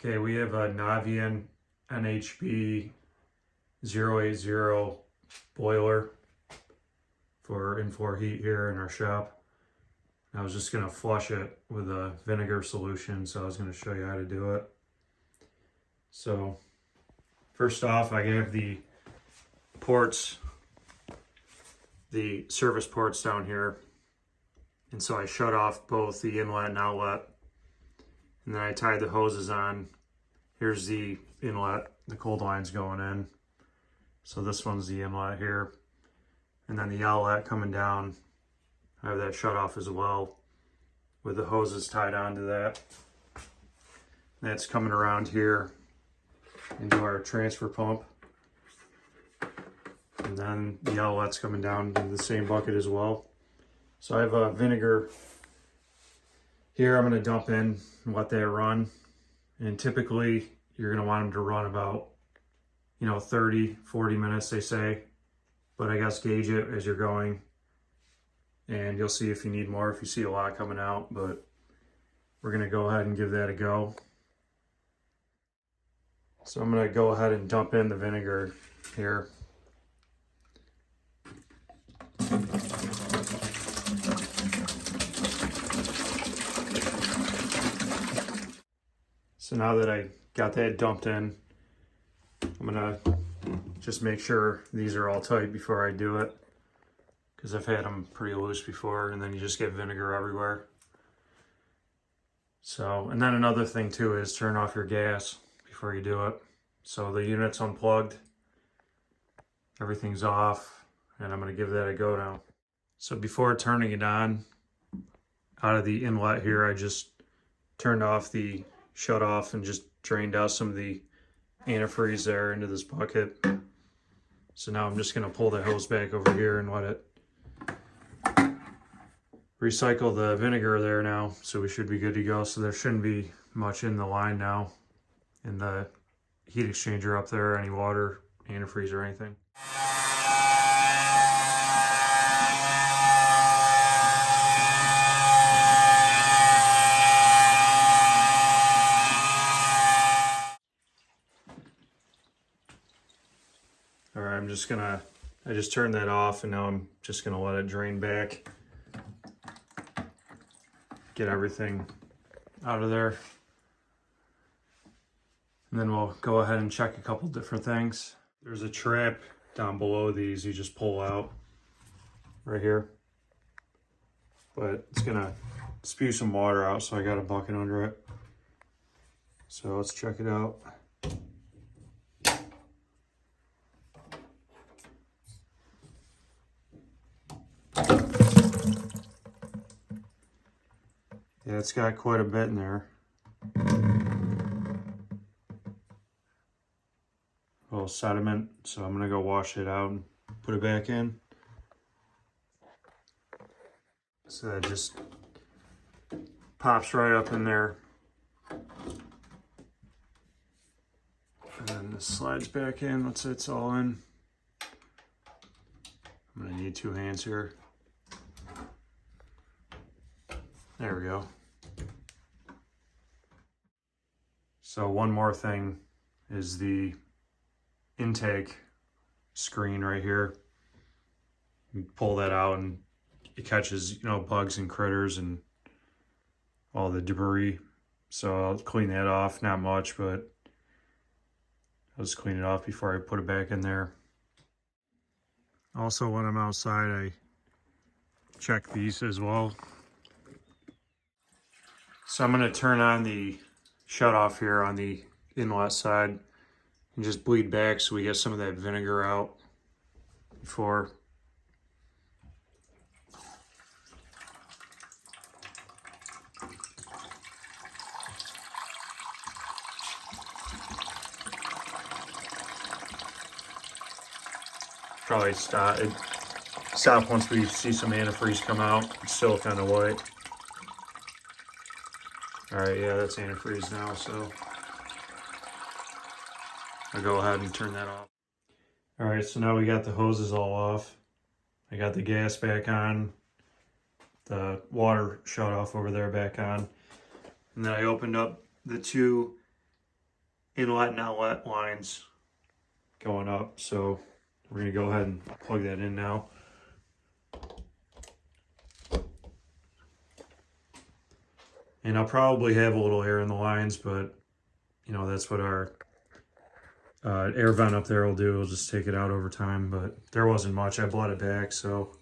Okay, we have a Navien NHB-080 boiler for in-floor heat here in our shop. I was just gonna flush it with a vinegar solution, so I was gonna show you how to do it. So first off, I have the ports, the service ports down here. And so I shut off both the inlet and outlet. And then I tied the hoses on. Here's the inlet, the cold line's going in. So this one's the inlet here. And then the outlet coming down, I have that shut off as well with the hoses tied onto that. That's coming around here into our transfer pump. And then the outlet's coming down into the same bucket as well. So I have a vinegar here I'm going to dump in and let that run. And typically you're going to want them to run about, 30, 40 minutes, they say. But I guess gauge it as you're going. And you'll see if you need more, if you see a lot coming out. But we're going to go ahead and give that a go. So I'm going to go ahead and dump in the vinegar here. So now that I got that dumped in, I'm gonna just make sure these are all tight before I do it, because I've had them pretty loose before and then you just get vinegar everywhere. So, and then another thing too is turn off your gas before you do it. So the unit's unplugged, everything's off, and I'm gonna give that a go now. So before turning it on, out of the inlet here, I just turned off the shut off and just drained out some of the antifreeze there into this bucket. So now I'm just going to pull the hose back over here and let it recycle the vinegar there now. So we should be good to go. So there shouldn't be much in the line now in the heat exchanger up there, any water, antifreeze or anything. All right, I just turned that off and now I'm just gonna let it drain back. Get everything out of there. And then we'll go ahead and check a couple different things. There's a trap down below these you just pull out right here. But it's gonna spew some water out, so I got a bucket under it. So let's check it out. Yeah, it's got quite a bit in there. A little sediment, so I'm gonna go wash it out and put it back in. So that just pops right up in there. And then this slides back in once it's all in. I'm gonna need 2 hands here. There we go. So one more thing is the intake screen right here. You pull that out and it catches, bugs and critters and all the debris. So I'll clean that off, not much, but I'll just clean it off before I put it back in there. Also, when I'm outside, I check these as well. So I'm gonna turn on the shut off here on the inlet side and just bleed back so we get some of that vinegar out before. Probably stop once we see some antifreeze come out. It's still kind of white. All right, yeah, that's antifreeze now, so I'll go ahead and turn that off. All right, so now we got the hoses all off. I got the gas back on, the water shut off over there back on. And then I opened up the 2 inlet and outlet lines going up. So we're going to go ahead and plug that in now. And I'll probably have a little air in the lines, but you know, that's what our air vent up there will do. We'll just take it out over time, but there wasn't much. I bled it back, so